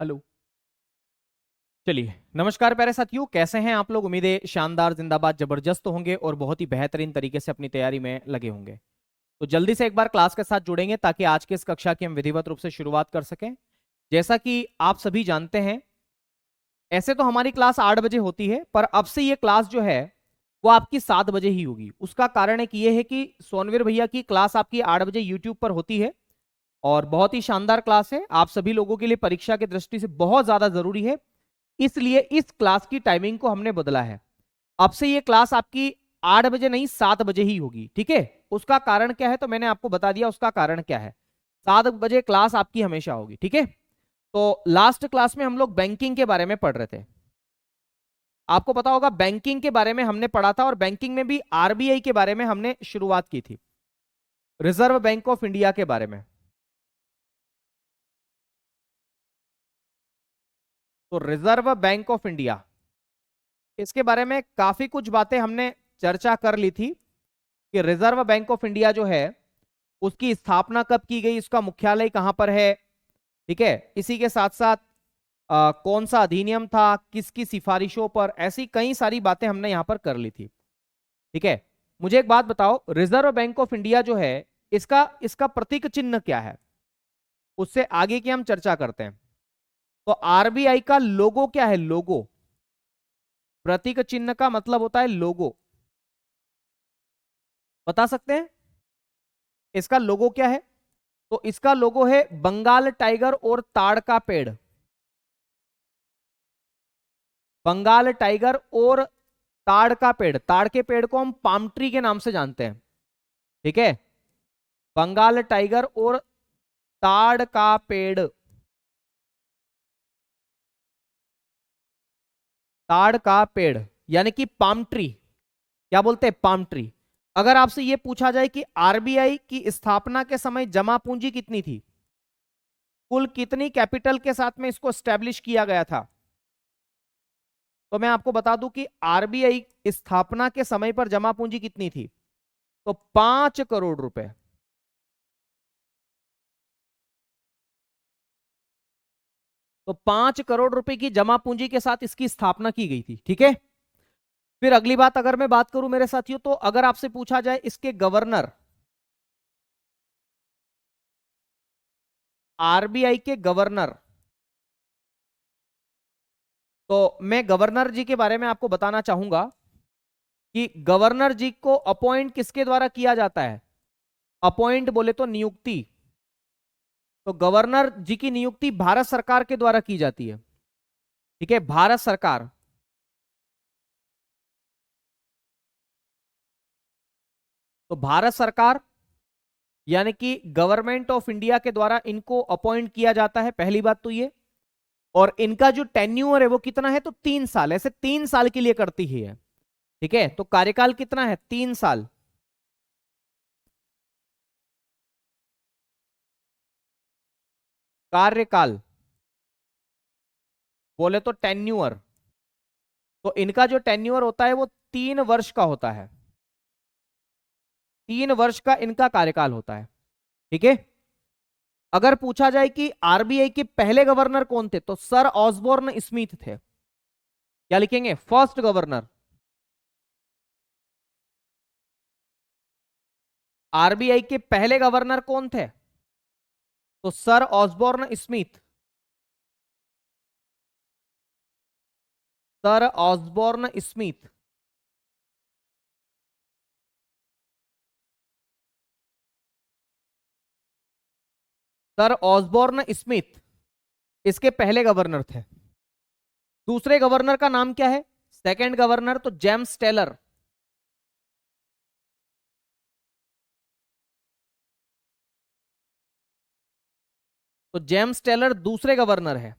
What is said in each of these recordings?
Hello. चलिए, नमस्कार प्यारे साथियों, कैसे हैं आप लोग? उम्मीद है शानदार, जिंदाबाद, जबरदस्त होंगे और बहुत ही बेहतरीन तरीके से अपनी तैयारी में लगे होंगे। तो जल्दी से एक बार क्लास के साथ जुड़ेंगे ताकि आज की इस कक्षा की हम विधिवत रूप से शुरुआत कर सकें। जैसा कि आप सभी जानते हैं, ऐसे तो हमारी क्लास 8 बजे होती है, पर अब से ये क्लास जो है वो आपकी 7 बजे ही होगी। उसका कारण एक ये है कि सोनवीर भैया की क्लास आपकी 8 बजे यूट्यूब पर होती है और बहुत ही शानदार क्लास है, आप सभी लोगों के लिए परीक्षा की दृष्टि से बहुत ज्यादा जरूरी है। इसलिए इस क्लास की टाइमिंग को हमने बदला है। अब से ये क्लास आपकी 8 बजे नहीं, 7 बजे ही होगी। ठीक है? उसका कारण क्या है तो मैंने आपको बता दिया उसका कारण क्या है। 7 बजे क्लास आपकी हमेशा होगी। ठीक है? तो लास्ट क्लास में हम लोग बैंकिंग के बारे में पढ़ रहे थे। आपको पता होगा बैंकिंग के बारे में हमने पढ़ा था और बैंकिंग में भी आरबीआई के बारे में हमने शुरुआत की थी, रिजर्व बैंक ऑफ इंडिया के बारे में। तो रिजर्व बैंक ऑफ इंडिया, इसके बारे में काफी कुछ बातें हमने चर्चा कर ली थी कि रिजर्व बैंक ऑफ इंडिया जो है उसकी स्थापना कब की गई, उसका मुख्यालय कहां पर है। ठीक है? इसी के साथ साथ कौन सा अधिनियम था, किसकी सिफारिशों पर, ऐसी कई सारी बातें हमने यहां पर कर ली थी। ठीक है? मुझे एक बात बताओ, रिजर्व बैंक ऑफ इंडिया जो है इसका इसका प्रतीक चिन्ह क्या है? उससे आगे की हम चर्चा करते हैं। तो आरबीआई का लोगो क्या है? लोगो, प्रतीक चिन्ह का मतलब होता है लोगो। बता सकते हैं इसका लोगो क्या है? तो इसका लोगो है बंगाल टाइगर और ताड़ का पेड़। बंगाल टाइगर और ताड़ का पेड़। ताड़ के पेड़ को हम पाम ट्री के नाम से जानते हैं। ठीक है? बंगाल टाइगर और ताड़ का पेड़। ताड़ का पेड़ यानी कि पाम ट्री। क्या बोलते हैं? Palm tree. अगर आपसे यह पूछा जाए कि आरबीआई की स्थापना के समय जमा पूंजी कितनी थी, कुल कितनी कैपिटल के साथ में इसको स्टैब्लिश किया गया था, तो मैं आपको बता दूं कि आरबीआई स्थापना के समय पर जमा पूंजी कितनी थी। तो 5 करोड़ रुपए। तो 5 करोड़ रुपए की जमा पूंजी के साथ इसकी स्थापना की गई थी। ठीक है? फिर अगली बात अगर मैं बात करूं मेरे साथियों, तो अगर आपसे पूछा जाए इसके गवर्नर, आरबीआई के गवर्नर, तो मैं गवर्नर जी के बारे में आपको बताना चाहूंगा कि गवर्नर जी को अपॉइंट किसके द्वारा किया जाता है? अपॉइंट बोले तो नियुक्ति। तो गवर्नर जी की नियुक्ति भारत सरकार के द्वारा की जाती है। ठीक है? भारत सरकार। तो भारत सरकार यानी कि गवर्नमेंट ऑफ इंडिया के द्वारा इनको अपॉइंट किया जाता है, पहली बात तो ये। और इनका जो टेन्यूअर है वो कितना है? तो 3 साल, ऐसे 3 साल के लिए करती ही है। ठीक है? तो कार्यकाल कितना है? 3 साल। कार्यकाल बोले तो टेन्यूअर। तो इनका जो टेन्यूअर होता है वो 3 वर्ष का होता है। 3 वर्ष का इनका कार्यकाल होता है। ठीक है? अगर पूछा जाए कि आरबीआई के पहले गवर्नर कौन थे, तो सर ऑसबोर्न स्मिथ थे। क्या लिखेंगे? First governor. आरबीआई के पहले गवर्नर कौन थे? तो sir Osborne Smith. Sir Osborne Smith. Sir Osborne Smith इसके पहले गवर्नर थे। दूसरे गवर्नर का नाम क्या है? सेकंड गवर्नर तो जेम्स टेलर। तो जेम्स टेलर दूसरे गवर्नर है।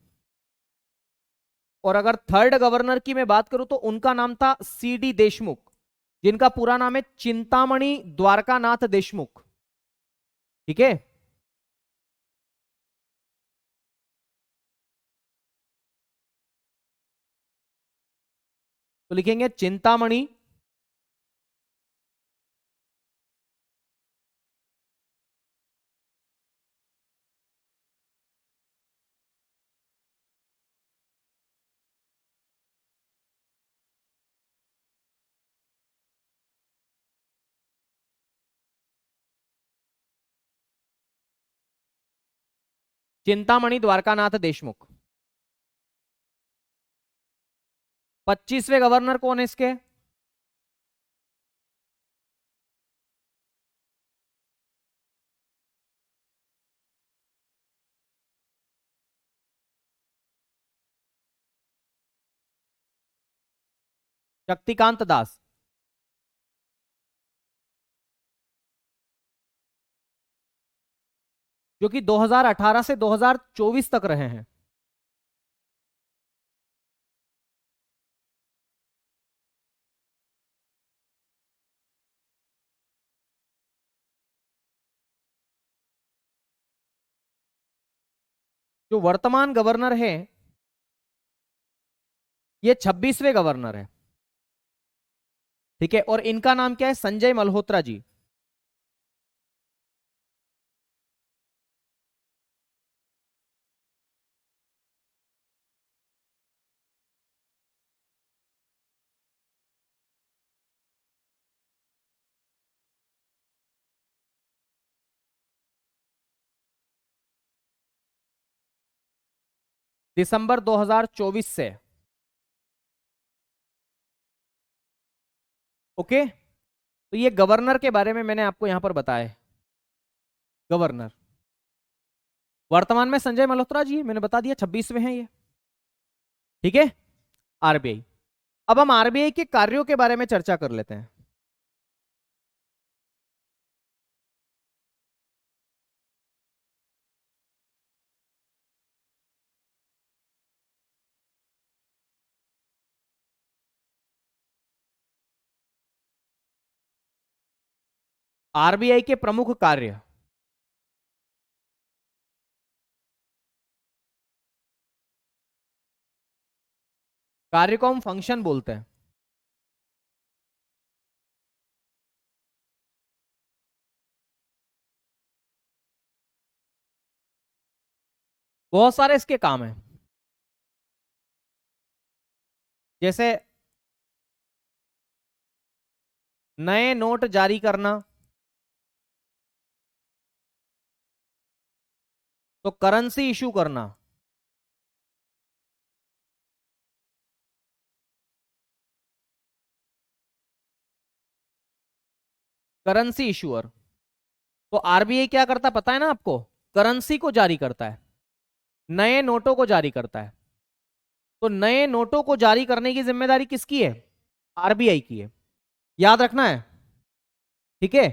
और अगर थर्ड गवर्नर की मैं बात करूं तो उनका नाम था सीडी देशमुख, जिनका पूरा नाम है चिंतामणि द्वारकानाथ देशमुख। ठीक है? तो लिखेंगे चिंतामणि चिंतामणि द्वारकानाथ देशमुख। 25वें गवर्नर कौन है इसके? शक्तिकांत दास। जो कि 2018 से 2024 तक रहे हैं। जो वर्तमान गवर्नर है ये 26वें गवर्नर है। ठीक है, और इनका नाम क्या है? संजय मल्होत्रा जी। दिसंबर 2024 से। ओके, तो ये गवर्नर के बारे में मैंने आपको यहां पर बताया। गवर्नर वर्तमान में संजय मल्होत्रा जी, मैंने बता दिया 26वें हैं ये। ठीक है, आरबीआई। अब हम आरबीआई के कार्यों के बारे में चर्चा कर लेते हैं। आरबीआई के प्रमुख कार्य। कार्य को हम फंक्शन बोलते हैं। बहुत सारे इसके काम हैं, जैसे नए नोट जारी करना, तो करेंसी इशू करना, करेंसी इशूअर। तो आरबीआई क्या करता है पता है ना आपको? करेंसी को जारी करता है, नए नोटों को जारी करता है। तो नए नोटों को जारी करने की जिम्मेदारी किसकी है? आरबीआई की है, याद रखना है। ठीक है,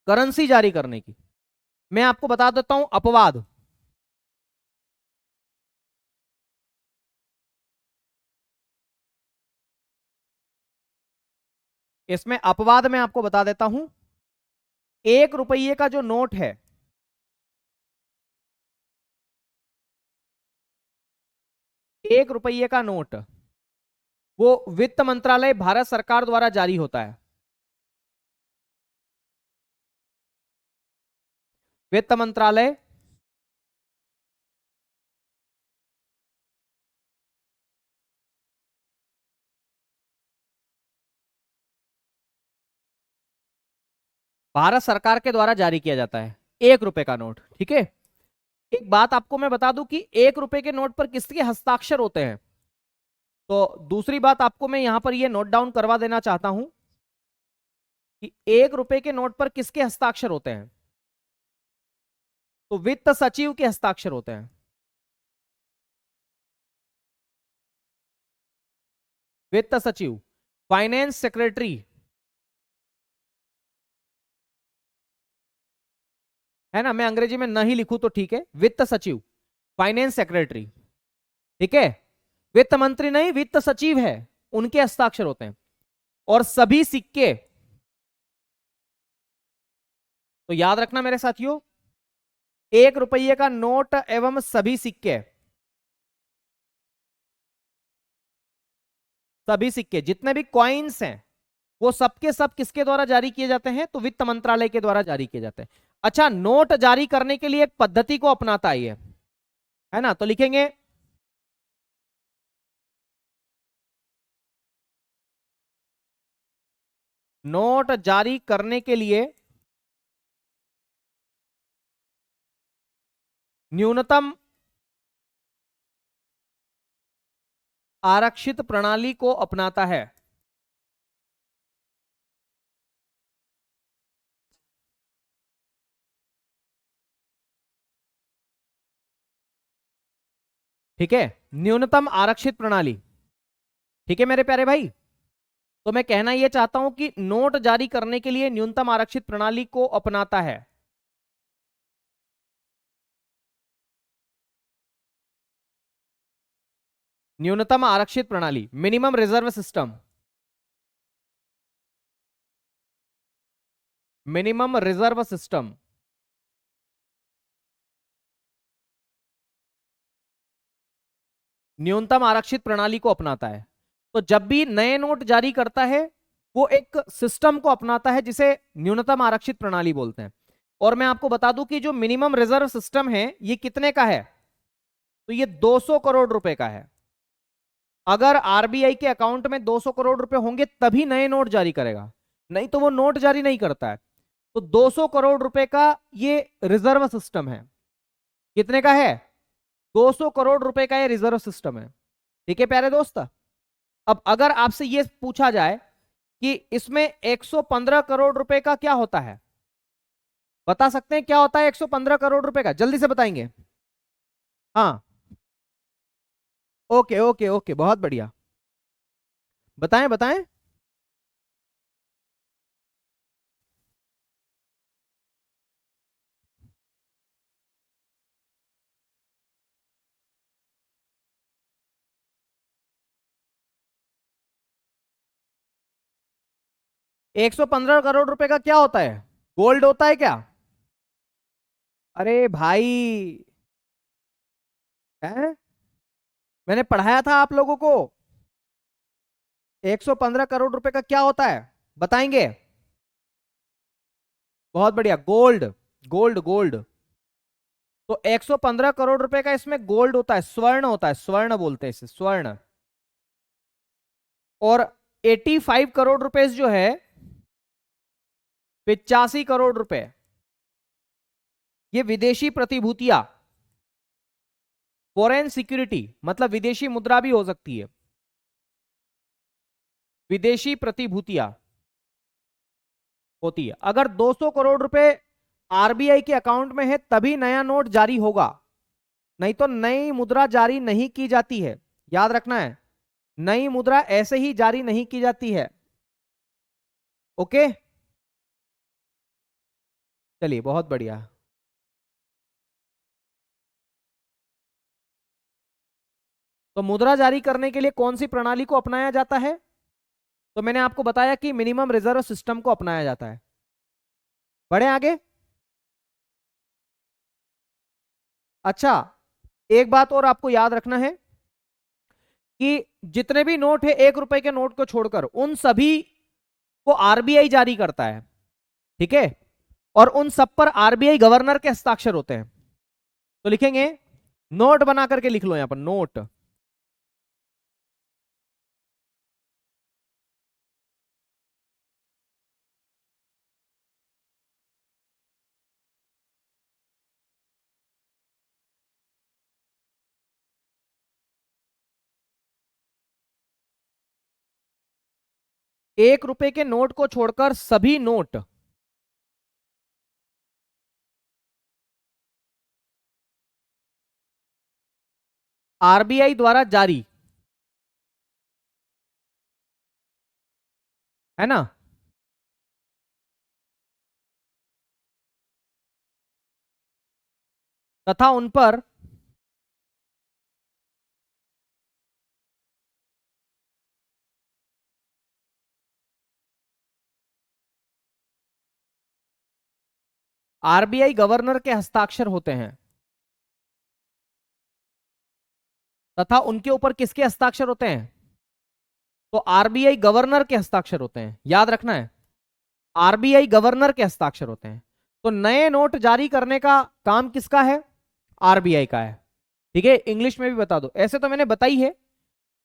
करेंसी जारी करने की। मैं आपको बता देता हूं अपवाद। इसमें अपवाद मैं आपको बता देता हूं। 1 रुपये का जो नोट है, 1 रुपये का नोट, वो वित्त मंत्रालय भारत सरकार द्वारा जारी होता है। वित्त मंत्रालय भारत सरकार के द्वारा जारी किया जाता है 1 रुपए का नोट। ठीक है, एक बात आपको मैं बता दूं कि 1 रुपए के नोट पर किसके हस्ताक्षर होते हैं। तो दूसरी बात आपको मैं यहां पर ये नोट डाउन करवा देना चाहता हूं कि 1 रुपए के नोट पर किसके हस्ताक्षर होते हैं। तो वित्त सचिव के हस्ताक्षर होते हैं। वित्त सचिव, फाइनेंस सेक्रेटरी, है ना? मैं अंग्रेजी में नहीं लिखूं तो ठीक है, वित्त सचिव, फाइनेंस सेक्रेटरी। ठीक है, वित्त मंत्री नहीं, वित्त सचिव है, उनके हस्ताक्षर होते हैं। और सभी सिक्के, तो याद रखना मेरे साथियों, 1 रुपये का नोट एवं सभी सिक्के, सभी सिक्के जितने भी कॉइन्स हैं वो सबके सब किसके द्वारा जारी किए जाते हैं? तो वित्त मंत्रालय के द्वारा जारी किए जाते हैं। अच्छा, नोट जारी करने के लिए एक पद्धति को अपनाता है ना? तो लिखेंगे नोट जारी करने के लिए न्यूनतम आरक्षित प्रणाली को अपनाता है। ठीक है, न्यूनतम आरक्षित प्रणाली। ठीक है मेरे प्यारे भाई, तो मैं कहना यह चाहता हूं कि नोट जारी करने के लिए न्यूनतम आरक्षित प्रणाली को अपनाता है। न्यूनतम आरक्षित प्रणाली, minimum reserve system, minimum reserve system. न्यूनतम आरक्षित प्रणाली को अपनाता है। तो जब भी नए नोट जारी करता है वो एक सिस्टम को अपनाता है जिसे न्यूनतम आरक्षित प्रणाली बोलते हैं। और मैं आपको बता दूं कि जो मिनिमम रिजर्व सिस्टम है ये कितने का है, तो ये 200 करोड़ रुपए का है। अगर आरबीआई के अकाउंट में 200 करोड़ रुपए होंगे तभी नए नोट जारी करेगा, नहीं तो वो नोट जारी नहीं करता है। तो 200 करोड़ रुपए का ये रिजर्व सिस्टम है। कितने का है? 200 करोड़ रुपए का ये रिजर्व सिस्टम है। ठीक है प्यारे दोस्त, अब अगर आपसे ये पूछा जाए कि इसमें 115 करोड़ रुपए का क्या होता है, बता सकते हैं क्या होता है 115 करोड़ रुपए का? जल्दी से बताएंगे। हाँ, ओके ओके ओके, बहुत बढ़िया, बताएं बताएं। 115 करोड़ रुपए का क्या होता है? गोल्ड होता है क्या? अरे भाई, है, मैंने पढ़ाया था आप लोगों को। 115 करोड़ रुपए का क्या होता है बताएंगे? बहुत बढ़िया, गोल्ड, गोल्ड गोल्ड। तो 115 करोड़ रुपए का इसमें गोल्ड होता है, स्वर्ण होता है, स्वर्ण बोलते हैं इसे, स्वर्ण। और 85 करोड़ रुपए जो है, 85 करोड़ रुपए, ये विदेशी प्रतिभूतियां, फॉरेन सिक्योरिटी, मतलब विदेशी मुद्रा भी हो सकती है, विदेशी प्रतिभूतियां होती है। अगर 200 करोड़ रुपए आरबीआई के अकाउंट में है तभी नया नोट जारी होगा, नहीं तो नई मुद्रा जारी नहीं की जाती है। याद रखना है, नई मुद्रा ऐसे ही जारी नहीं की जाती है। ओके, चलिए बहुत बढ़िया। तो मुद्रा जारी करने के लिए कौन सी प्रणाली को अपनाया जाता है? तो मैंने आपको बताया कि मिनिमम रिजर्व सिस्टम को अपनाया जाता है। बढ़े आगे। अच्छा, एक बात और आपको याद रखना है कि जितने भी नोट है 1 रुपए के नोट को छोड़कर उन सभी को आरबीआई जारी करता है। ठीक है, और उन सब पर आरबीआई गवर्नर के हस्ताक्षर होते हैं। तो लिखेंगे, नोट बना करके लिख लो यहां पर, नोट। एक रुपए के नोट को छोड़कर सभी नोट आरबीआई द्वारा जारी, है ना? तथा उन पर आरबीआई गवर्नर के हस्ताक्षर होते हैं। तथा उनके ऊपर किसके हस्ताक्षर होते हैं? तो आरबीआई गवर्नर के हस्ताक्षर होते हैं। याद रखना है, आरबीआई गवर्नर के हस्ताक्षर होते हैं। तो नए नोट जारी करने का काम किसका है? आरबीआई का है। ठीक है, इंग्लिश में भी बता दो, ऐसे तो मैंने बताई है।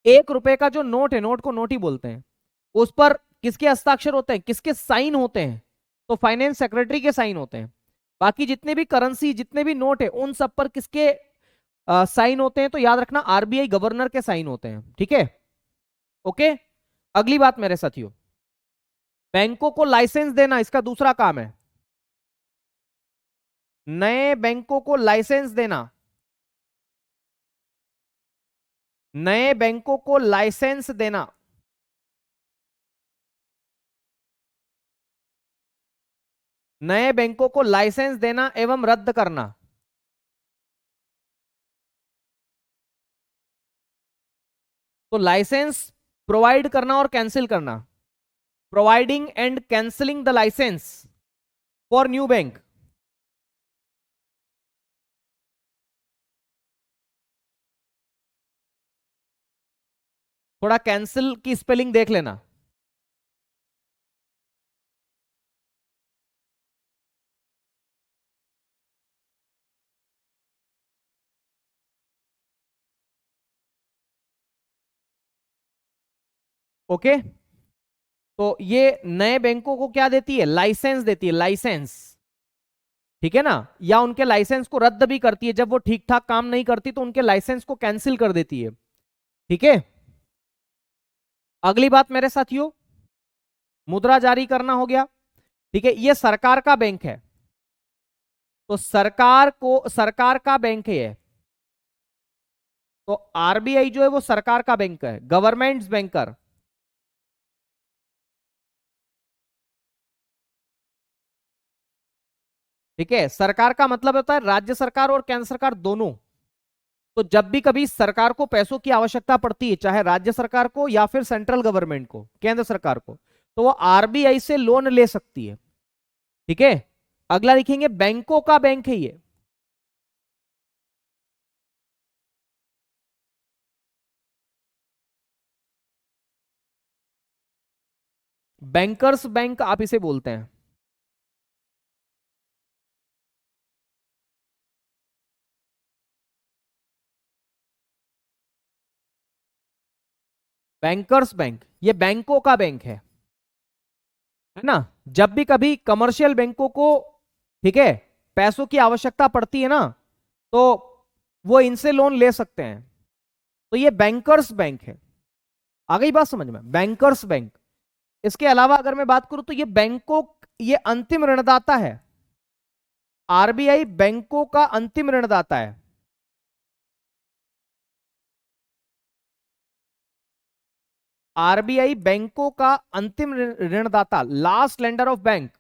1 रुपए का जो नोट है, नोट को नोट ही बोलते हैं, उस पर किसके हस्ताक्षर होते हैं, किसके साइन होते हैं? तो फाइनेंस सेक्रेटरी के साइन होते हैं। बाकी जितने भी करेंसी, जितने भी नोट है, उन सब पर किसके साइन होते हैं? तो याद रखना आरबीआई गवर्नर के साइन होते हैं। ठीक है, ओके। अगली बात मेरे साथियों, बैंकों को लाइसेंस देना इसका दूसरा काम है। नए बैंकों को लाइसेंस देना, नए बैंकों को लाइसेंस देना, नए बैंकों को लाइसेंस देना एवं रद्द करना। तो लाइसेंस प्रोवाइड करना और कैंसिल करना, providing and cancelling the license for new bank. थोड़ा कैंसिल की स्पेलिंग देख लेना। ओके, तो ये नए बैंकों को क्या देती है? लाइसेंस देती है, लाइसेंस। ठीक है ना, या उनके लाइसेंस को रद्द भी करती है, जब वो ठीक ठाक काम नहीं करती तो उनके लाइसेंस को कैंसिल कर देती है। ठीक है, अगली बात मेरे साथियों, मुद्रा जारी करना हो गया। ठीक है, ये सरकार का बैंक है, तो सरकार का बैंक है ये। तो आरबीआई जो है वो सरकार का बैंक है, गवर्नमेंट बैंकर। ठीक है, सरकार का मतलब होता है राज्य सरकार और केंद्र सरकार दोनों। तो जब भी कभी सरकार को पैसों की आवश्यकता पड़ती है, चाहे राज्य सरकार को या फिर सेंट्रल गवर्नमेंट को, केंद्र सरकार को, तो वो आरबीआई से लोन ले सकती है। ठीक है, अगला लिखेंगे, बैंकों का बैंक है ये। बैंकर्स बैंक आप इसे बोलते हैं। बैंकर्स बैंक ये बैंकों का बैंक है ना। जब भी कभी कमर्शियल बैंकों को, ठीक है, पैसों की आवश्यकता पड़ती है ना, तो वो इनसे लोन ले सकते हैं। तो ये बैंकर्स बैंक है। आ गई बात समझ में? Bankers bank. इसके अलावा अगर मैं बात करूं तो ये बैंकों, ये अंतिम ऋणदाता है। आरबीआई बैंकों का अंतिम ऋणदाता है। आरबीआई बैंकों का अंतिम ऋणदाता, लास्ट लेंडर ऑफ बैंक।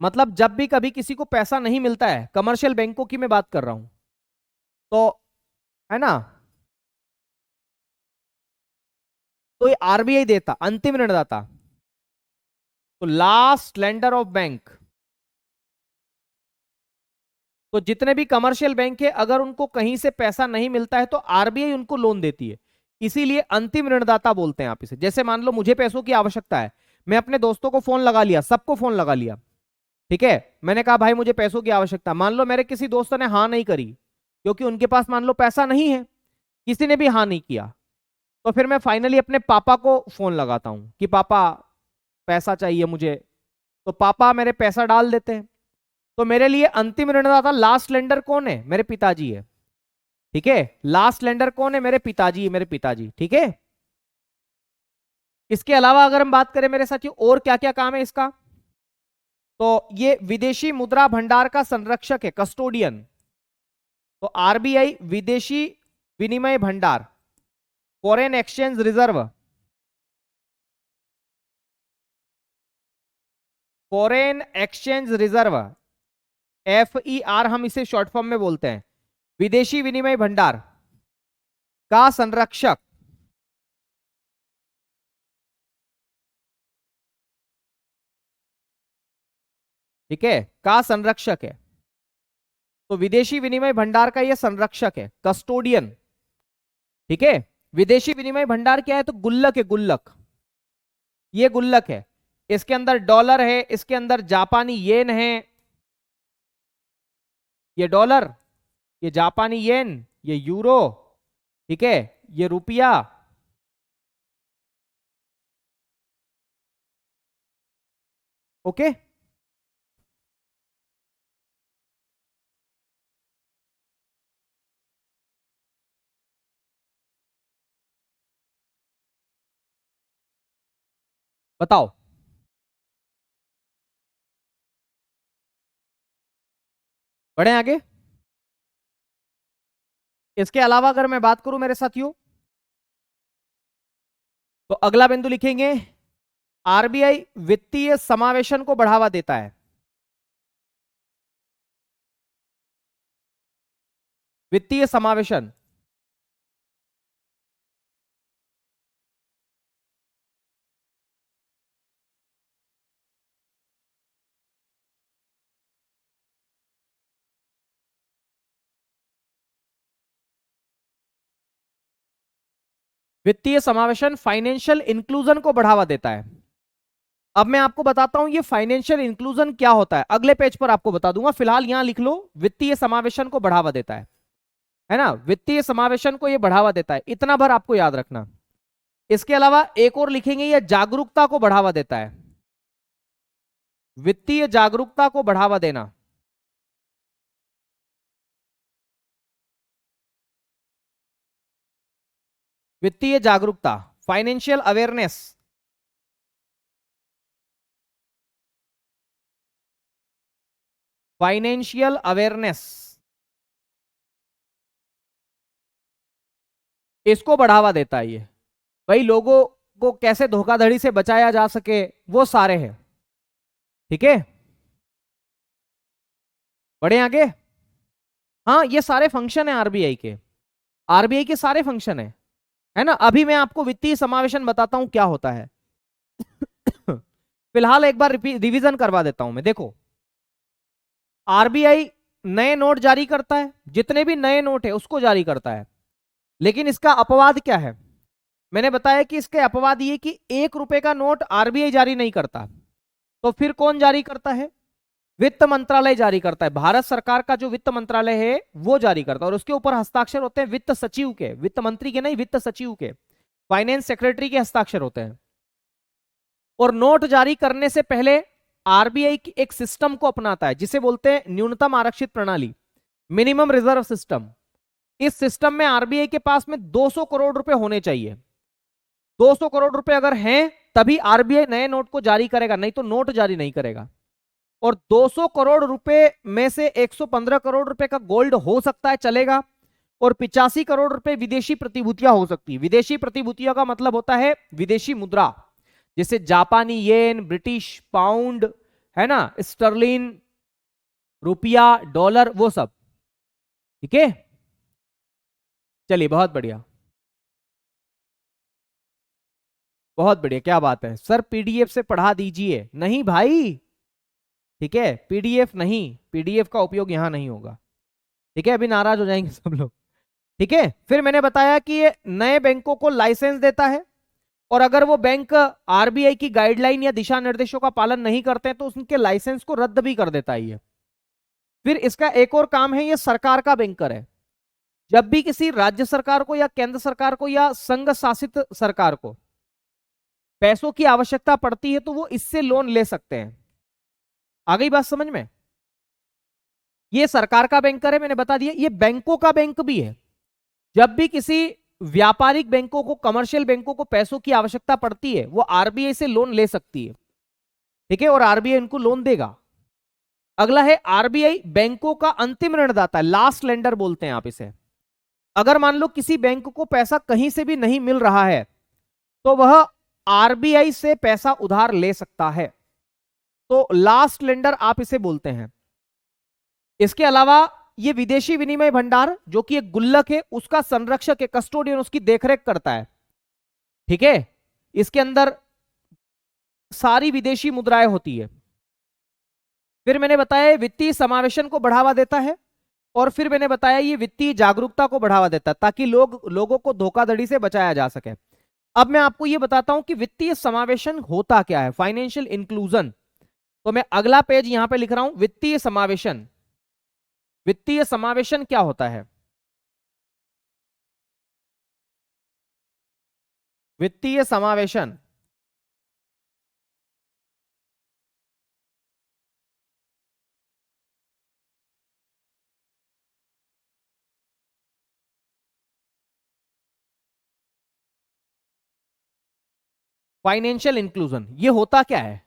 मतलब जब भी कभी किसी को पैसा नहीं मिलता है, कमर्शियल बैंकों की मैं बात कर रहा हूं, तो है ना, तो ये आरबीआई देता, अंतिम ऋणदाता। तो लास्ट लेंडर ऑफ बैंक। तो जितने भी कमर्शियल बैंक है, अगर उनको कहीं से पैसा नहीं मिलता है तो आरबीआई उनको लोन देती है। इसीलिए अंतिम ऋणदाता बोलते हैं आप इसे। जैसे मान लो मुझे पैसों की आवश्यकता है, मैं अपने दोस्तों को फोन लगा लिया, सबको फोन लगा लिया, ठीक है, मैंने कहा भाई मुझे पैसों की आवश्यकता। मान लो मेरे किसी दोस्त ने हाँ नहीं करी, क्योंकि उनके पास मान लो पैसा नहीं है, किसी ने भी हाँ नहीं किया, तो फिर मैं फाइनली अपने पापा को फोन लगाता हूं कि पापा पैसा चाहिए मुझे। तो पापा मेरे पैसा डाल देते हैं। तो मेरे लिए अंतिम ऋणदाता, लास्ट लेंडर कौन है? मेरे पिताजी है। ठीक है, लास्ट लेंडर कौन है? मेरे पिताजी है, मेरे पिताजी। ठीक है, इसके अलावा अगर हम बात करें मेरे साथियों, और क्या क्या काम है इसका, तो ये विदेशी मुद्रा भंडार का संरक्षक है, कस्टोडियन। तो आरबीआई विदेशी विनिमय भंडार, foreign exchange reserve, foreign exchange reserve, FER हम इसे शॉर्ट फॉर्म में बोलते हैं, विदेशी विनिमय भंडार का संरक्षक। ठीक है, का संरक्षक है। तो विदेशी विनिमय भंडार का यह संरक्षक है, कस्टोडियन। ठीक है, विदेशी विनिमय भंडार क्या है? तो गुल्लक है, गुल्लक। ये गुल्लक है, इसके अंदर डॉलर है, इसके अंदर जापानी येन है, ये डॉलर, ये जापानी येन, ये यूरो, ठीक है, ये रुपया। ओके, बताओ। बढ़े आगे। इसके अलावा अगर मैं बात करूं मेरे साथियों, तो अगला बिंदु लिखेंगे, आरबीआई वित्तीय समावेशन को बढ़ावा देता है। वित्तीय समावेशन, वित्तीय समावेशन फाइनेंशियल इंक्लूजन को बढ़ावा देता है। अब मैं आपको बताता हूं ये फाइनेंशियल इंक्लूजन क्या होता है, अगले पेज पर आपको बता दूंगा, फिलहाल यहां लिख लो वित्तीय समावेशन को बढ़ावा देता है ना, वित्तीय समावेशन को ये बढ़ावा देता है, इतना भर आपको याद रखना। इसके अलावा एक और लिखेंगे, ये जागरूकता को बढ़ावा देता है, वित्तीय जागरूकता को बढ़ावा देना। वित्तीय जागरूकता, फाइनेंशियल अवेयरनेस, फाइनेंशियल अवेयरनेस, इसको बढ़ावा देता है ये। भाई लोगों को कैसे धोखाधड़ी से बचाया जा सके, वो सारे हैं। ठीक है, बढ़े आगे। हाँ, ये सारे फंक्शन है आरबीआई के, आरबीआई के सारे फंक्शन है ना। अभी मैं आपको वित्तीय समावेशन बताता हूं क्या होता है। फिलहाल एक बार रिवीजन करवा देता हूं मैं, देखो। आरबीआई नए नोट जारी करता है, जितने भी नए नोट है उसको जारी करता है, लेकिन इसका अपवाद क्या है, मैंने बताया कि इसके अपवाद ये कि 1 रुपए का नोट आरबीआई जारी नहीं करता, तो फिर कौन जारी करता है, वित्त मंत्रालय जारी करता है। भारत सरकार का जो वित्त मंत्रालय है वो जारी करता है, और उसके ऊपर हस्ताक्षर होते हैं वित्त सचिव के, वित्त मंत्री के नहीं, वित्त सचिव के, फाइनेंस सेक्रेटरी के हस्ताक्षर होते हैं। और नोट जारी करने से पहले आरबीआई की एक सिस्टम को अपनाता है जिसे बोलते हैं न्यूनतम आरक्षित प्रणाली, मिनिमम रिजर्व सिस्टम। इस सिस्टम में आरबीआई के पास में 200 करोड़ रुपए होने चाहिए। 200 करोड़ रुपए अगर हैं तभी आरबीआई नए नोट को जारी करेगा, नहीं तो नोट जारी नहीं करेगा। और 200 करोड़ रुपए में से 115 करोड़ रुपए का गोल्ड हो सकता है, चलेगा, और 85 करोड़ रुपए विदेशी प्रतिभूतियां हो सकती है। विदेशी प्रतिभूतियों का मतलब होता है विदेशी मुद्रा, जैसे जापानी येन, ब्रिटिश पाउंड, है ना, स्टर्लिन, रुपया, डॉलर, वो सब। ठीक है, चलिए, बहुत बढ़िया, बहुत बढ़िया, क्या बात है सर, पीडीएफ से पढ़ा दीजिए। नहीं भाई, ठीक है, पीडीएफ नहीं, पीडीएफ का उपयोग यहां नहीं होगा। ठीक है, अभी नाराज हो जाएंगे सब लोग। ठीक है, फिर मैंने बताया कि ये नए बैंकों को लाइसेंस देता है, और अगर वो बैंक आरबीआई की गाइडलाइन या दिशा निर्देशों का पालन नहीं करते हैं तो उनके लाइसेंस को रद्द भी कर देता है ये। फिर इसका एक और काम है, ये सरकार का बैंकर है। जब भी किसी राज्य सरकार को या केंद्र सरकार को या संघ शासित सरकार को पैसों की आवश्यकता पड़ती है तो वो इससे लोन ले सकते हैं। आ गई बात समझ में। ये सरकार का बैंकर है, मैंने बता दिया, ये बैंकों का बैंक भी है। जब भी किसी व्यापारिक बैंकों को, कमर्शियल बैंकों को पैसों की आवश्यकता पड़ती है वो आरबीआई से लोन ले सकती है। ठीक है, और आरबीआई उनको लोन देगा। अगला है, आरबीआई बैंकों का अंतिम ऋणदाता है, लास्ट लेंडर बोलते हैं आप इसे। अगर मान लो किसी बैंक को पैसा कहीं से भी नहीं मिल रहा है तो वह आरबीआई से पैसा उधार ले सकता है, तो लास्ट लेंडर आप इसे बोलते हैं। इसके अलावा ये विदेशी विनिमय भंडार जो कि एक गुल्लक है उसका संरक्षक है, कस्टोडियन, उसकी देखरेख करता है। ठीक है, इसके अंदर सारी विदेशी मुद्राएं होती है। फिर मैंने बताया वित्तीय समावेशन को बढ़ावा देता है, और फिर मैंने बताया ये वित्तीय जागरूकता को बढ़ावा देता है ताकि लोगों को धोखाधड़ी से बचाया जा सके। अब मैं आपको ये बताता हूं कि वित्तीय समावेशन होता क्या है, फाइनेंशियल इंक्लूजन। तो मैं अगला पेज यहां पे लिख रहा हूं, वित्तीय समावेशन। वित्तीय समावेशन क्या होता है, वित्तीय समावेशन। फाइनेंशियल इंक्लूजन, ये होता क्या है?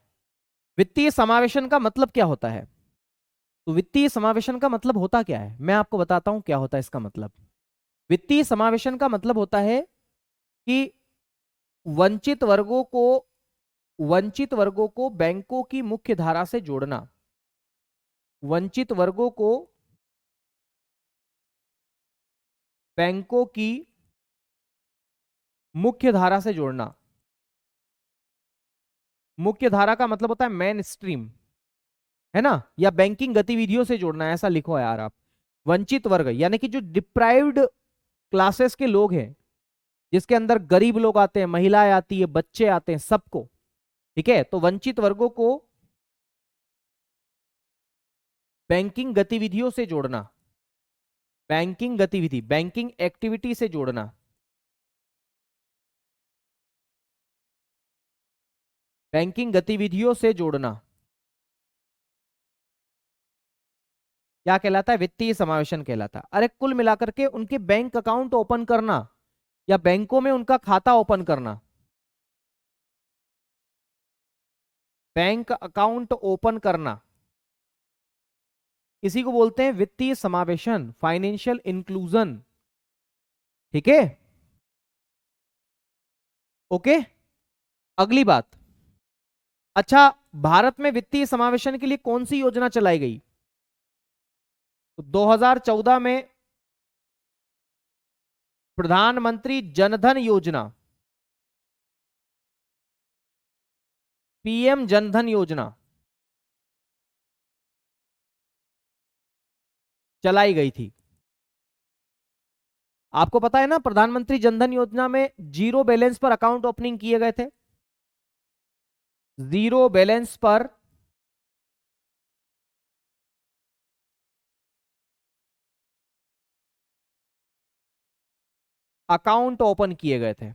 वित्तीय समावेशन का मतलब क्या होता है? तो वित्तीय समावेशन का मतलब होता क्या है, मैं आपको बताता हूं क्या होता है इसका मतलब। वित्तीय समावेशन का मतलब होता है कि वंचित वर्गों को वंचित वर्गों को बैंकों की मुख्य धारा से जोड़ना। वंचित वर्गों को बैंकों की मुख्य धारा से जोड़ना। मुख्य धारा का मतलब होता है मेन स्ट्रीम, है ना, या बैंकिंग गतिविधियों से जोड़ना है, ऐसा लिखो यार आप। वंचित वर्ग यानी कि जो डिप्राइव्ड क्लासेस के लोग हैं, जिसके अंदर गरीब लोग आते हैं, महिलाएं आती है, बच्चे आते हैं, सबको, ठीक है, तो वंचित वर्गों को बैंकिंग गतिविधियों से जोड़ना। बैंकिंग गतिविधि, बैंकिंग एक्टिविटी से जोड़ना। बैंकिंग गतिविधियों से जोड़ना क्या कहलाता है? वित्तीय समावेशन कहलाता है। अरे कुल मिलाकर के उनके बैंक अकाउंट ओपन करना या बैंकों में उनका खाता ओपन करना। बैंक अकाउंट ओपन करना, इसी को बोलते हैं वित्तीय समावेशन, फाइनेंशियल इंक्लूजन। ठीक है, ओके। अगली बात, अच्छा, भारत में वित्तीय समावेशन के लिए कौन सी योजना चलाई गई? तो 2014 में प्रधानमंत्री जनधन योजना, पीएम जनधन योजना चलाई गई थी। आपको पता है ना, प्रधानमंत्री जनधन योजना में जीरो बैलेंस पर अकाउंट ओपनिंग किए गए थे। जीरो बैलेंस पर अकाउंट ओपन किए गए थे।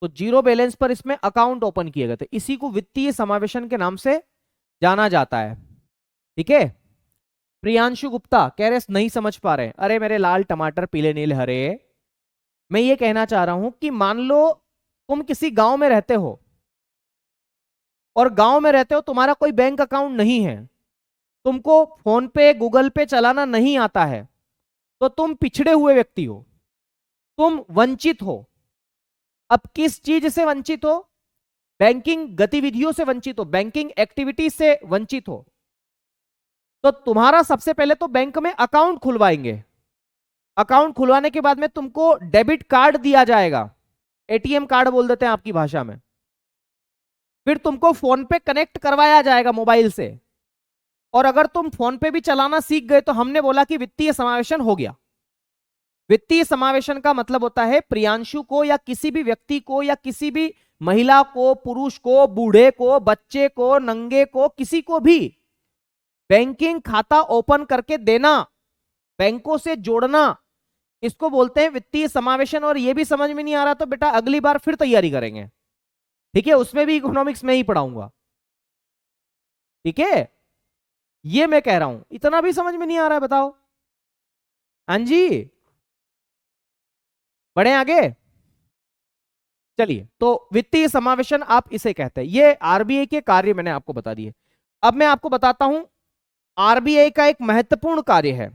तो जीरो बैलेंस पर इसमें अकाउंट ओपन किए गए थे, इसी को वित्तीय समावेशन के नाम से जाना जाता है। ठीक है, प्रियांशु गुप्ता कह रहे नहीं समझ पा रहे। अरे मेरे लाल टमाटर पीले नीले हरे, मैं ये कहना चाह रहा हूं कि मान लो तुम किसी गांव में रहते हो, और गांव में रहते हो, तुम्हारा कोई बैंक अकाउंट नहीं है, तुमको फोन पे गूगल पे चलाना नहीं आता है, तो तुम पिछड़े हुए व्यक्ति हो, तुम वंचित हो। अब किस चीज से वंचित हो? बैंकिंग गतिविधियों से वंचित हो, बैंकिंग एक्टिविटीज से वंचित हो। तो तुम्हारा सबसे पहले तो बैंक में अकाउंट खुलवाएंगे। अकाउंट खुलवाने के बाद में तुमको डेबिट कार्ड दिया जाएगा, एटीएम कार्ड बोल देते हैं आपकी भाषा में। फिर तुमको फोन पे कनेक्ट करवाया जाएगा मोबाइल से, और अगर तुम फोन पे भी चलाना सीख गए तो हमने बोला कि वित्तीय समावेशन हो गया। वित्तीय समावेशन का मतलब होता है प्रियांशु को या किसी भी व्यक्ति को या किसी भी महिला को, पुरुष को, बूढ़े को, बच्चे को, नंगे को, किसी को भी बैंकिंग खाता ओपन करके देना, बैंकों से जोड़ना, इसको बोलते हैं वित्तीय समावेशन। और ये भी समझ में नहीं आ रहा तो बेटा अगली बार फिर तैयारी करेंगे, ठीक है, उसमें भी इकोनॉमिक्स में ही पढ़ाऊंगा। ठीक है, ये मैं कह रहा हूं, इतना भी समझ में नहीं आ रहा है, बताओ। हाँ जी, बढ़े आगे। चलिए, तो वित्तीय समावेशन आप इसे कहते हैं। ये आरबीआई के कार्य मैंने आपको बता दिए। अब मैं आपको बताता हूं आरबीआई का एक महत्वपूर्ण कार्य है,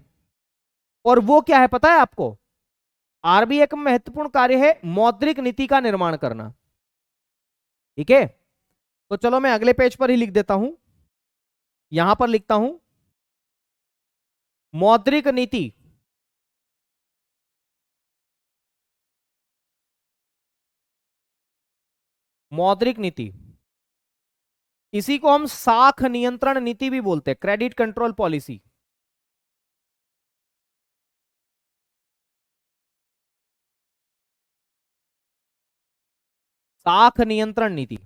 और वो क्या है पता है आपको? आरबीआई का महत्वपूर्ण कार्य है मौद्रिक नीति का निर्माण करना। ठीक है, तो चलो मैं अगले पेज पर ही लिख देता हूं, यहां पर लिखता हूं मौद्रिक नीति। मौद्रिक नीति, इसी को हम साख नियंत्रण नीति भी बोलते हैं, क्रेडिट कंट्रोल पॉलिसी। साख नियंत्रण नीति,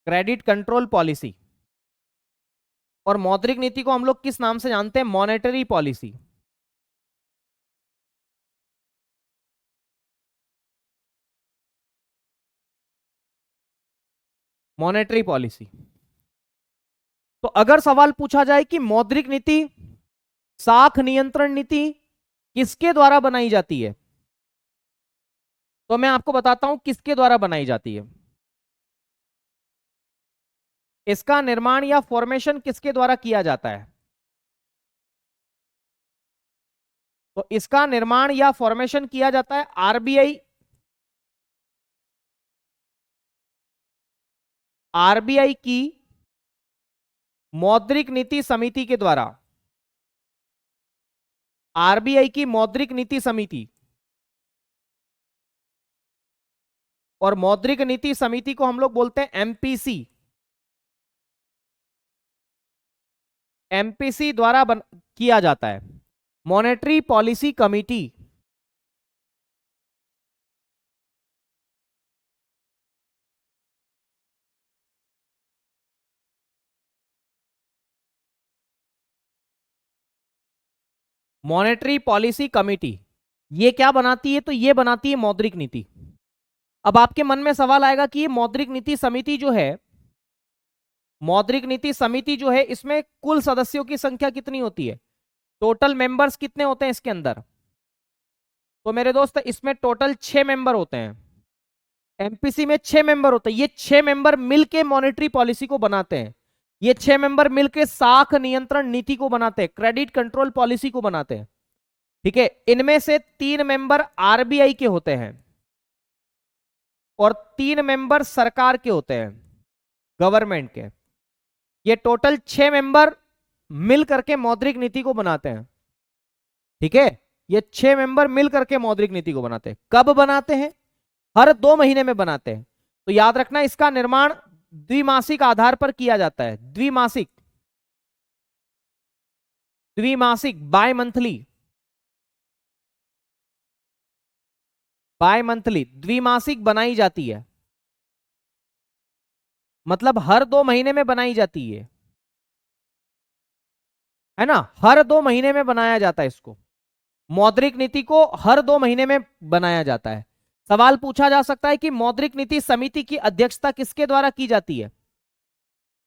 क्रेडिट कंट्रोल पॉलिसी। और मौद्रिक नीति को हम लोग किस नाम से जानते हैं? Monetary policy. Monetary policy. तो अगर सवाल पूछा जाए कि मौद्रिक नीति साख नियंत्रण नीति किसके द्वारा बनाई जाती है? तो मैं आपको बताता हूं किसके द्वारा बनाई जाती है। इसका निर्माण या फॉर्मेशन किसके द्वारा किया जाता है? तो इसका निर्माण या फॉर्मेशन किया जाता है आरबीआई, आरबीआई की मौद्रिक नीति समिति के द्वारा। आरबीआई की मौद्रिक नीति समिति, और मौद्रिक नीति समिति को हम लोग बोलते हैं एमपीसी। एमपीसी द्वारा किया जाता है। Monetary policy committee, monetary policy committee ये क्या बनाती है? तो ये बनाती है मौद्रिक नीति। अब आपके मन में सवाल आएगा कि ये मौद्रिक नीति समिति जो है, मौद्रिक नीति समिति जो है, इसमें कुल सदस्यों की संख्या कितनी होती है? टोटल मेंबर्स कितने होते हैं इसके अंदर? तो मेरे दोस्त इसमें टोटल 6 मेंबर होते हैं। एमपीसी में 6 मेंबर होते हैं। ये 6 मेंबर मिलके मॉनेटरी पॉलिसी को बनाते हैं। ये 6 मेंबर मिलके साख नियंत्रण नीति को बनाते हैं, क्रेडिट कंट्रोल पॉलिसी को बनाते हैं। ठीक है, इनमें से 3 मेंबर आरबीआई के होते हैं और 3 मेंबर सरकार के होते हैं, गवर्नमेंट के। ये टोटल 6 मेंबर मिल करके मौद्रिक नीति को बनाते हैं। ठीक है, ये 6 मेंबर मिल करके मौद्रिक नीति को बनाते हैं। कब बनाते हैं? हर 2 महीने में बनाते हैं। तो याद रखना, इसका निर्माण द्विमासिक आधार पर किया जाता है। द्विमासिक, द्विमासिक, बाय मंथली, बाय मंथली, द्विमासिक बनाई जाती है। मतलब हर 2 महीने में बनाई जाती है ना? हर 2 महीने में बनाया जाता है इसको। मौद्रिक नीति को हर 2 महीने में बनाया जाता है। सवाल पूछा जा सकता है कि मौद्रिक नीति समिति की अध्यक्षता किसके द्वारा की जाती है?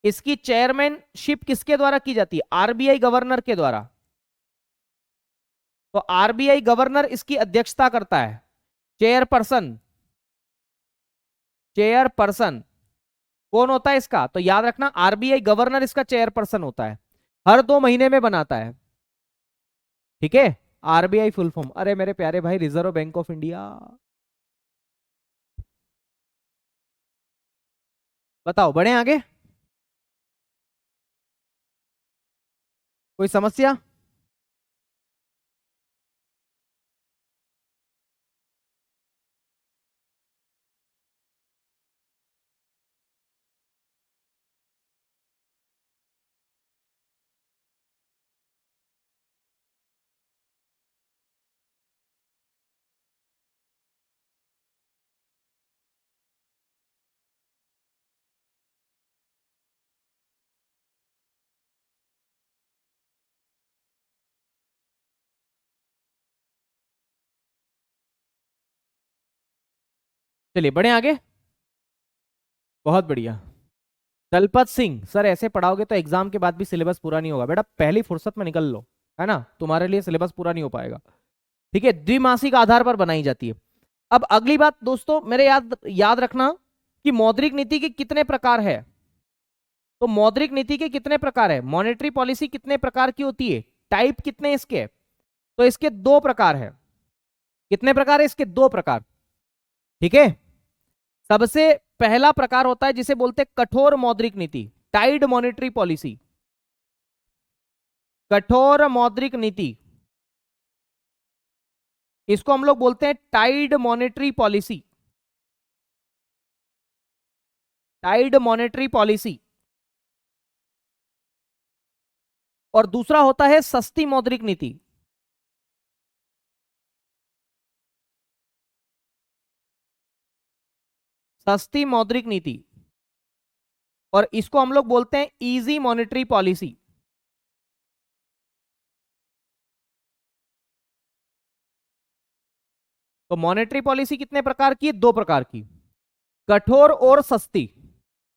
इसकी चेयरमैनशिप किसके द्वारा की जाती है? आरबीआई गवर्नर के द्वारा। तो आरबीआई गवर्नर इसकी अध्यक्षता करता है। चेयरपर्सन, चेयरपर्सन कौन होता है इसका? तो याद रखना, आरबीआई गवर्नर इसका चेयरपर्सन होता है। हर 2 महीने में बनाता है। ठीक है, आरबीआई फुल फॉर्म, अरे मेरे प्यारे भाई, रिजर्व बैंक ऑफ इंडिया। बताओ, बढ़े आगे? कोई समस्या? चलिए बढ़े आगे। बहुत बढ़िया। दलपत सिंह सर, ऐसे पढ़ाओगे तो एग्जाम के बाद भी सिलेबस पूरा नहीं होगा बेटा। पहली फुर्सत में निकल लो, है ना? तुम्हारे लिए सिलेबस पूरा नहीं हो पाएगा। ठीक है, द्विमासिक आधार पर बनाई जाती है। अब अगली बात दोस्तों, मेरे याद रखना कि मौद्रिक नीति के कितने प्रकार है। तो मौद्रिक नीति के कितने प्रकार है? मॉनेटरी पॉलिसी कितने प्रकार की होती है? टाइप कितने इसके? तो इसके 2 प्रकार है। कितने प्रकार है इसके? 2 प्रकार। ठीक है, सबसे पहला प्रकार होता है जिसे बोलते हैं कठोर मौद्रिक नीति, टाइड मॉनेटरी पॉलिसी। कठोर मौद्रिक नीति, इसको हम लोग बोलते हैं tight monetary policy, tight monetary policy. और दूसरा होता है सस्ती मौद्रिक नीति। सस्ती मौद्रिक नीति, और इसको हम लोग बोलते हैं इजी मॉनेटरी पॉलिसी। तो मॉनेटरी पॉलिसी कितने प्रकार की? 2 प्रकार की, कठोर और सस्ती।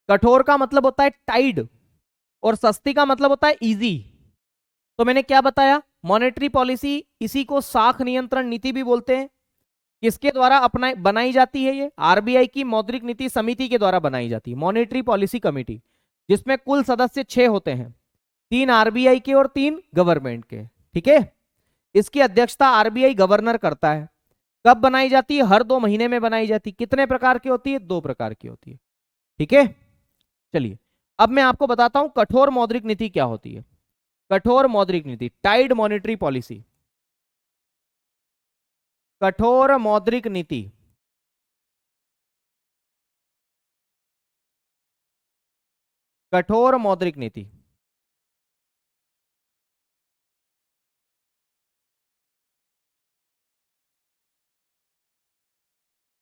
कठोर का मतलब होता है टाइड और सस्ती का मतलब होता है इजी। तो मैंने क्या बताया, मॉनेटरी पॉलिसी, इसी को साख नियंत्रण नीति भी बोलते हैं। किसके द्वारा अपना बनाई जाती है? ये आरबीआई की मौद्रिक नीति समिति के द्वारा बनाई जाती है, मॉनेटरी पॉलिसी कमेटी, जिसमें कुल सदस्य 6 होते हैं, 3 आरबीआई के और 3 गवर्नमेंट के। ठीक है, इसकी अध्यक्षता आरबीआई गवर्नर करता है। कब बनाई जाती है? हर 2 महीने में बनाई जाती है। कितने प्रकार की होती है? 2 प्रकार की होती है। ठीक है, चलिए अब मैं आपको बताता हूं कठोर मौद्रिक नीति क्या होती है। कठोर मौद्रिक नीति, टाइट मॉनेटरी पॉलिसी, कठोर मौद्रिक नीति। कठोर मौद्रिक नीति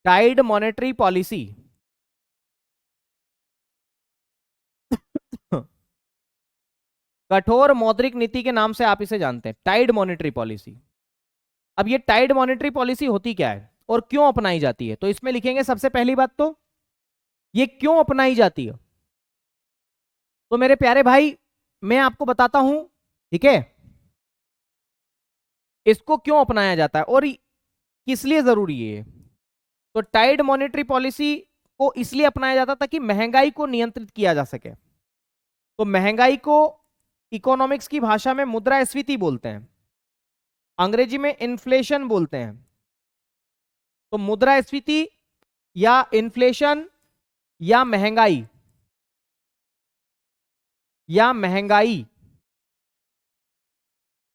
टाइट मॉनेटरी पॉलिसी कठोर मौद्रिक नीति के नाम से आप इसे जानते हैं, टाइट मॉनेटरी पॉलिसी। अब ये टाइट मॉनेटरी पॉलिसी होती क्या है और क्यों अपनाई जाती है? तो इसमें लिखेंगे सबसे पहली बात तो ये क्यों अपनाई जाती है। तो मेरे प्यारे भाई मैं आपको बताता हूं, ठीक है, इसको क्यों अपनाया जाता है और किस लिए जरूरी है ये। तो टाइट मॉनेटरी पॉलिसी को इसलिए अपनाया जाता ताकि महंगाई को नियंत्रित किया जा सके। तो महंगाई को इकोनॉमिक्स की भाषा में मुद्रास्फीति बोलते हैं, अंग्रेजी में इन्फ्लेशन बोलते हैं। तो मुद्रास्फीति या इन्फ्लेशन या महंगाई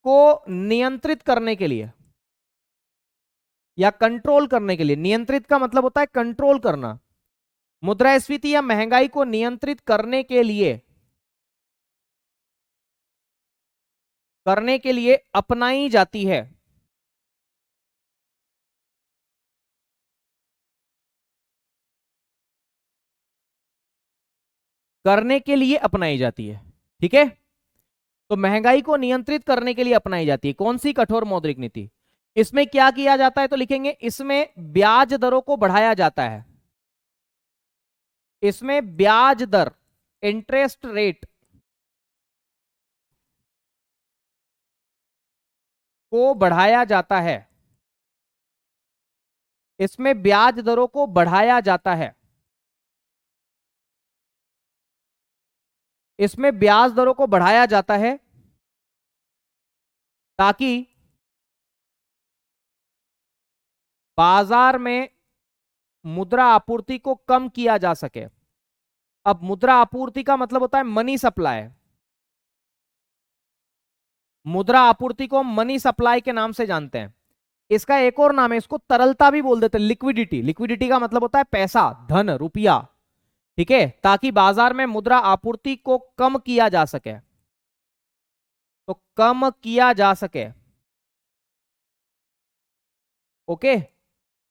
को नियंत्रित करने के लिए या कंट्रोल करने के लिए, नियंत्रित का मतलब होता है कंट्रोल करना, मुद्रास्फीति या महंगाई को नियंत्रित करने के लिए अपनाई जाती है। करने के लिए अपनाई जाती है, ठीक है। तो महंगाई को नियंत्रित करने के लिए अपनाई जाती है कौन सी? कठोर मौद्रिक नीति। इसमें क्या किया जाता है? तो लिखेंगे इसमें ब्याज दरों को बढ़ाया जाता है। इसमें ब्याज दर, इंटरेस्ट रेट को बढ़ाया जाता है। इसमें ब्याज दरों को बढ़ाया जाता है। इसमें ब्याज दरों को बढ़ाया जाता है ताकि बाजार में मुद्रा आपूर्ति को कम किया जा सके। अब मुद्रा आपूर्ति का मतलब होता है मनी सप्लाई। मुद्रा आपूर्ति को हम मनी सप्लाई के नाम से जानते हैं। इसका एक और नाम है, इसको तरलता भी बोल देते हैं, लिक्विडिटी। लिक्विडिटी का मतलब होता है पैसा, धन, रुपया, ठीक है, ताकि बाजार में मुद्रा आपूर्ति को कम किया जा सके। तो कम किया जा सके, ओके।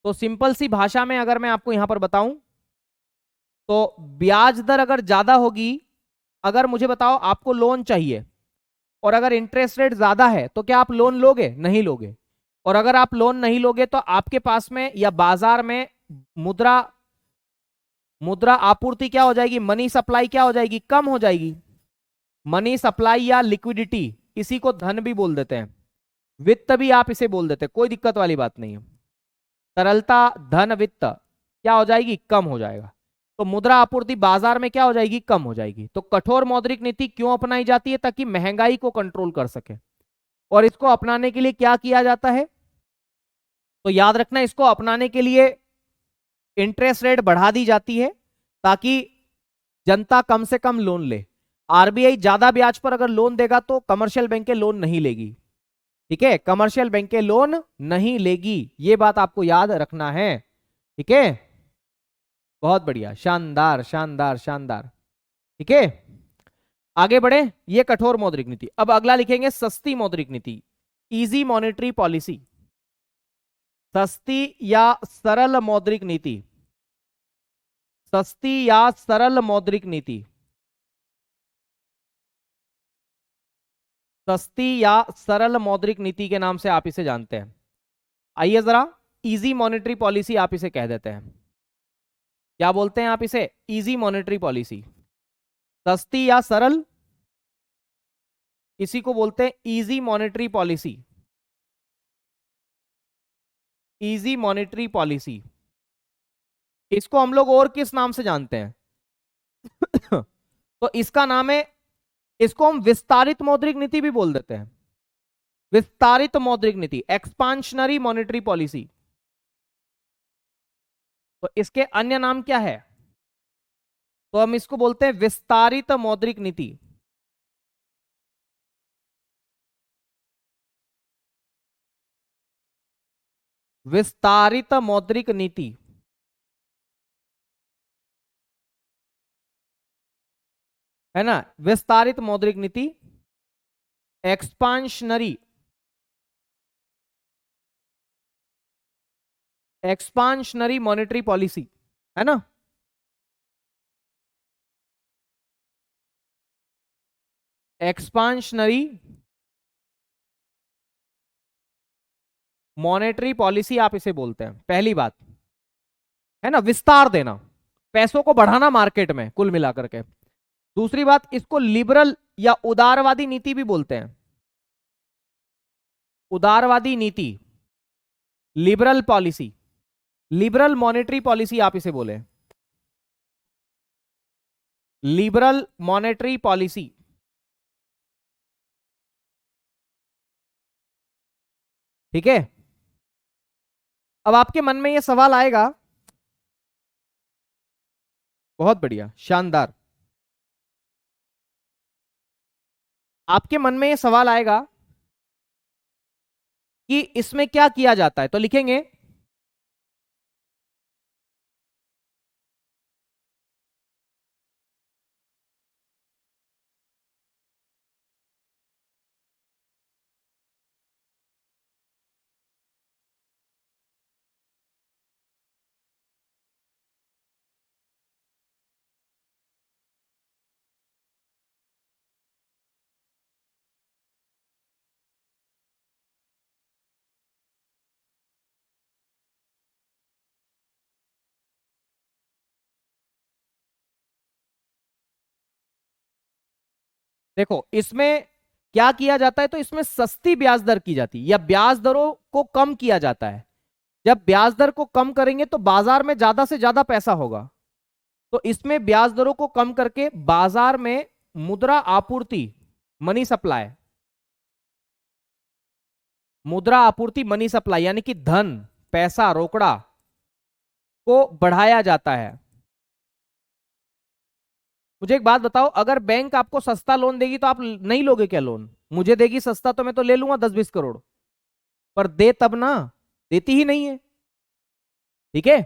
तो सिंपल सी भाषा में अगर मैं आपको यहां पर बताऊं तो ब्याज दर अगर ज्यादा होगी, अगर मुझे बताओ आपको लोन चाहिए और अगर इंटरेस्ट रेट ज्यादा है तो क्या आप लोन लोगे? नहीं लोगे। और अगर आप लोन नहीं लोगे तो आपके पास में या बाजार में मुद्रा मुद्रा आपूर्ति क्या हो जाएगी? मनी सप्लाई क्या हो जाएगी? कम हो जाएगी। मनी सप्लाई या लिक्विडिटी, इसी को धन भी बोल देते हैं, वित्त भी आप इसे बोल देते हैं, कोई दिक्कत वाली बात नहीं है। तरलता, धन, वित्त क्या हो जाएगी? कम हो जाएगा। तो मुद्रा आपूर्ति बाजार में क्या हो जाएगी? कम हो जाएगी। तो कठोर मौद्रिक नीति क्यों अपनाई जाती है? ताकि महंगाई को कंट्रोल कर सके। और इसको अपनाने के लिए क्या किया जाता है? तो याद रखना, इसको अपनाने के लिए इंटरेस्ट रेट बढ़ा दी जाती है ताकि जनता कम से कम लोन ले। आरबीआई ज्यादा ब्याज पर अगर लोन देगा तो कमर्शियल बैंक लोन नहीं लेगी, ठीक है, कमर्शियल बैंक लोन नहीं लेगी, ये बात आपको याद रखना है, ठीक है। बहुत बढ़िया, शानदार शानदार शानदार, ठीक है। आगे बढ़े, ये कठोर मौद्रिक नीति। अब अगला लिखेंगे सस्ती मौद्रिक नीति, इजी मॉनेटरी पॉलिसी। सस्ती या सरल मौद्रिक नीति, सस्ती या सरल मौद्रिक नीति, सस्ती या सरल मौद्रिक नीति के नाम से आप इसे जानते हैं। आइए जरा, इजी मॉनेटरी पॉलिसी आप इसे कह देते हैं। क्या बोलते हैं आप इसे? Easy monetary policy. सस्ती या सरल इसी को बोलते हैं easy monetary policy. Easy monetary policy, इसको हम लोग और किस नाम से जानते हैं? तो इसका नाम है, इसको हम विस्तारित मौद्रिक नीति भी बोल देते हैं। विस्तारित मौद्रिक नीति, एक्सपांशनरी मॉनेटरी पॉलिसी। तो इसके अन्य नाम क्या है? तो हम इसको बोलते हैं विस्तारित मौद्रिक नीति। विस्तारित मौद्रिक नीति, है ना? विस्तारित मौद्रिक नीति, एक्सपांशनरी, एक्सपांशनरी मॉनेटरी पॉलिसी, है ना? एक्सपांशनरी मॉनेटरी पॉलिसी आप इसे बोलते हैं, पहली बात, है ना? विस्तार देना, पैसों को बढ़ाना मार्केट में कुल मिलाकर के। दूसरी बात, इसको लिबरल या उदारवादी नीति भी बोलते हैं। उदारवादी नीति, liberal policy, liberal monetary policy आप इसे बोले, लिबरल मॉनेटरी पॉलिसी। ठीक है? अब आपके मन में यह सवाल आएगा, बहुत बढ़िया, शानदार, आपके मन में यह सवाल आएगा कि इसमें क्या किया जाता है, तो लिखेंगे देखो इसमें क्या किया जाता है, तो इसमें सस्ती ब्याज दर की जाती है या ब्याज दरों को कम किया जाता है। जब ब्याज दर को कम करेंगे तो बाजार में ज्यादा से ज्यादा पैसा होगा, तो इसमें ब्याज दरों को कम करके बाजार में मुद्रा आपूर्ति, मनी सप्लाई, मुद्रा आपूर्ति मनी सप्लाई यानी कि धन, पैसा, रोकड़ा को बढ़ाया जाता है। मुझे एक बात बताओ, अगर बैंक आपको सस्ता लोन देगी तो आप नहीं लोगे क्या लोन? मुझे देगी सस्ता तो मैं तो ले लूंगा 10-20 करोड़, पर दे तब ना, देती ही नहीं है। ठीक है?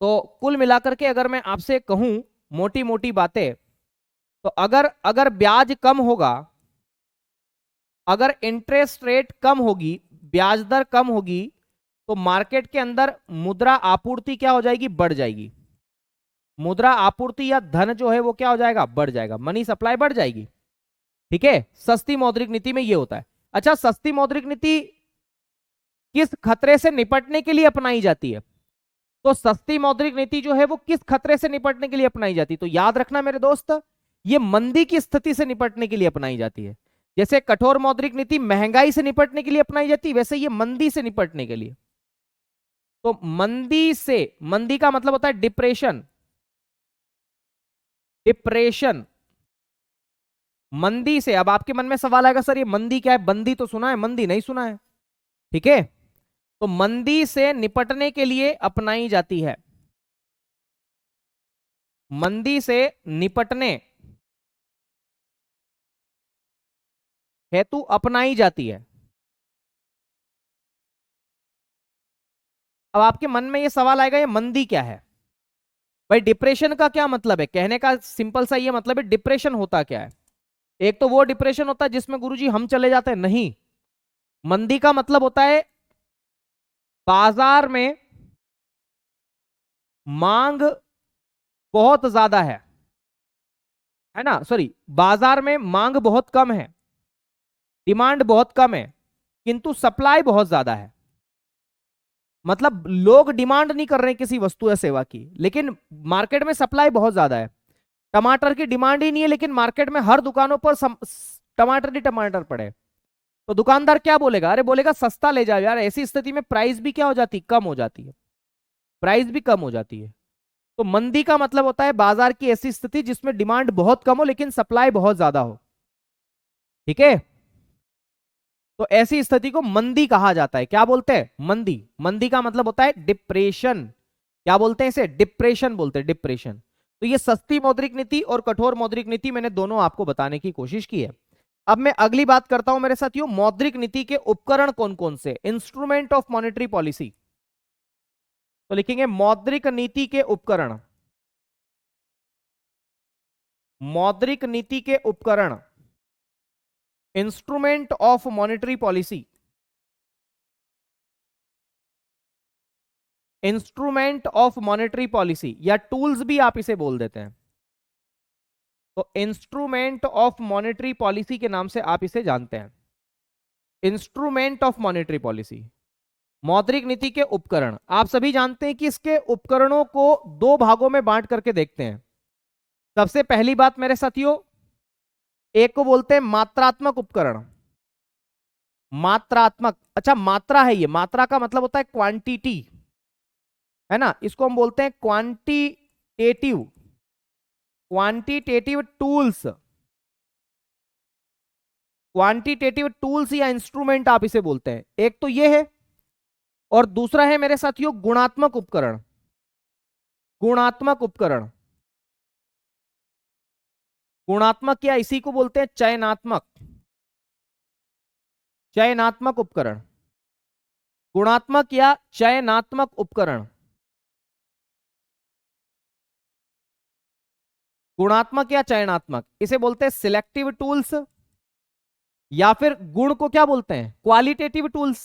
तो कुल मिलाकर के अगर मैं आपसे कहूं मोटी मोटी बातें, तो अगर अगर ब्याज कम होगा, अगर इंटरेस्ट रेट कम होगी, ब्याज दर कम होगी, तो मार्केट के अंदर मुद्रा आपूर्ति क्या हो जाएगी? बढ़ जाएगी। मुद्रा आपूर्ति या धन जो है वो क्या हो जाएगा? बढ़ जाएगा, मनी सप्लाई बढ़ जाएगी। ठीक है? सस्ती मौद्रिक नीति में ये होता है। अच्छा, सस्ती मौद्रिक नीति किस खतरे से निपटने के लिए अपनाई जाती है? तो सस्ती मौद्रिक नीति जो है वो किस खतरे से निपटने के लिए अपनाई जाती है? तो याद रखना मेरे दोस्त, ये मंदी की स्थिति से निपटने के लिए अपनाई जाती है। जैसे कठोर मौद्रिक नीति महंगाई से निपटने के लिए अपनाई जाती है, वैसे ये मंदी से निपटने के लिए। तो मंदी से, मंदी का मतलब होता है डिप्रेशन, डिप्रेशन, मंदी से। अब आपके मन में सवाल आएगा, सर ये मंदी क्या है? बंदी तो सुना है, मंदी नहीं सुना है। ठीक है? तो मंदी से निपटने के लिए अपनाई जाती है, मंदी से निपटने हेतु अपनाई जाती है। अब आपके मन में ये सवाल आएगा, ये मंदी क्या है भाई? डिप्रेशन का क्या मतलब है? कहने का सिंपल सा ये मतलब है, डिप्रेशन होता क्या है? एक तो वो डिप्रेशन होता है जिसमें गुरुजी हम चले जाते हैं, नहीं। मंदी का मतलब होता है बाजार में मांग बहुत ज्यादा है ना? सॉरी, बाजार में मांग बहुत कम है, डिमांड बहुत कम है, किंतु सप्लाई बहुत ज्यादा है। मतलब लोग डिमांड नहीं कर रहे हैं किसी वस्तु या सेवा की, लेकिन मार्केट में सप्लाई बहुत ज्यादा है। टमाटर की डिमांड ही नहीं है, लेकिन मार्केट में हर दुकानों पर टमाटर ही टमाटर पड़े, तो दुकानदार क्या बोलेगा? अरे बोलेगा सस्ता ले जाओ यार। ऐसी स्थिति में प्राइस भी क्या हो जाती? कम हो जाती है, प्राइस भी कम हो जाती है। तो मंदी का मतलब होता है बाजार की ऐसी स्थिति जिसमें डिमांड बहुत कम हो लेकिन सप्लाई बहुत ज्यादा हो। ठीक है, तो ऐसी स्थिति को मंदी कहा जाता है। क्या बोलते हैं? मंदी। मंदी का मतलब होता है डिप्रेशन। क्या बोलते हैं इसे? डिप्रेशन बोलते हैं, डिप्रेशन। तो ये सस्ती मौद्रिक नीति और कठोर मौद्रिक नीति मैंने दोनों आपको बताने की कोशिश की है। अब मैं अगली बात करता हूं मेरे साथियों, मौद्रिक नीति के उपकरण कौन कौन से? Instrument of monetary policy. तो लिखेंगे मौद्रिक नीति के उपकरण। मौद्रिक नीति के उपकरण, instrument of monetary policy. Instrument of monetary policy या टूल्स भी आप इसे बोल देते हैं। तो इंस्ट्रूमेंट ऑफ मॉनेटरी पॉलिसी के नाम से आप इसे जानते हैं। इंस्ट्रूमेंट ऑफ मॉनेटरी पॉलिसी, मौद्रिक नीति के उपकरण। आप सभी जानते हैं कि इसके उपकरणों को दो भागों में बांट करके देखते हैं। सबसे पहली बात मेरे साथियों, एक को बोलते हैं मात्रात्मक उपकरण। मात्रात्मक, अच्छा मात्रा है ये, मात्रा का मतलब होता है क्वांटिटी, है ना? इसको हम बोलते हैं quantitative. Quantitative tools, quantitative tools या इंस्ट्रूमेंट आप इसे बोलते हैं। एक तो ये है और दूसरा है मेरे साथियों गुणात्मक उपकरण। गुणात्मक उपकरण, गुणात्मक या इसी को बोलते हैं चयनात्मक। चयनात्मक उपकरण, गुणात्मक या चयनात्मक उपकरण। गुणात्मक या चयनात्मक, इसे बोलते हैं सिलेक्टिव टूल्स, या फिर गुण को क्या बोलते हैं? Qualitative tools.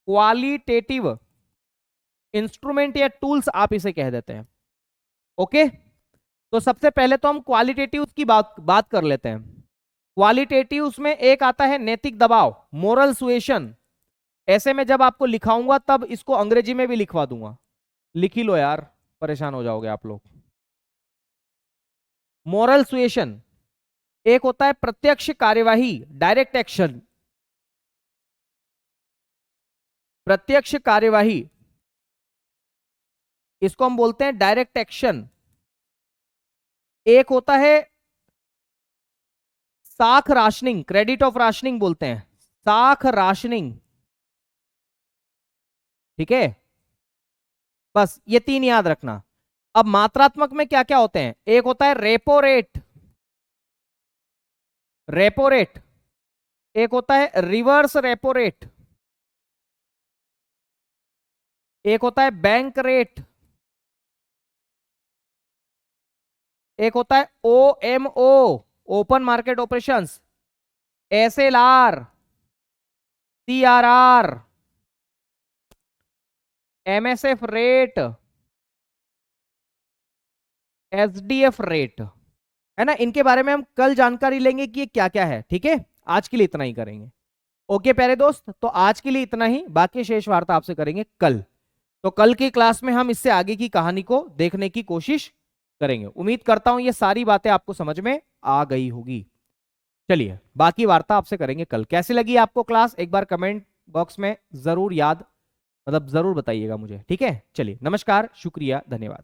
क्वालिटेटिव इंस्ट्रूमेंट या टूल्स आप इसे कह देते हैं। ओके, तो सबसे पहले तो हम क्वालिटेटिव की बात कर लेते हैं। क्वालिटेटिव में एक आता है नैतिक दबाव, मोरल सुएशन। ऐसे में जब आपको लिखाऊंगा तब इसको अंग्रेजी में भी लिखवा दूंगा, लिख ही लो यार, परेशान हो जाओगे आप लोग। Moral suasion. एक होता है प्रत्यक्ष कार्यवाही, डायरेक्ट एक्शन। प्रत्यक्ष कार्यवाही, इसको हम बोलते हैं डायरेक्ट एक्शन। एक होता है साख राशनिंग, क्रेडिट ऑफ राशनिंग बोलते हैं, साख राशनिंग। ठीक है, बस ये तीन याद रखना। अब मात्रात्मक में क्या क्या होते हैं? एक होता है रेपो रेट, रेपो रेट। एक होता है रिवर्स रेपो रेट। एक होता है बैंक रेट। एक होता है OMO, open market operations. SLR, CRR, MSF rate, SDF rate, है ना? इनके बारे में हम कल जानकारी लेंगे कि ये क्या क्या है। ठीक है, आज के लिए इतना ही करेंगे। ओके प्यारे दोस्त, तो आज के लिए इतना ही, बाकी शेष वार्ता आपसे करेंगे कल। तो कल की क्लास में हम इससे आगे की कहानी को देखने की कोशिश करेंगे। उम्मीद करता हूं ये सारी बातें आपको समझ में आ गई होगी। चलिए, बाकी वार्ता आपसे करेंगे कल। कैसी लगी आपको क्लास? एक बार कमेंट बॉक्स में जरूर जरूर बताइएगा मुझे। ठीक है, चलिए, नमस्कार, शुक्रिया, धन्यवाद।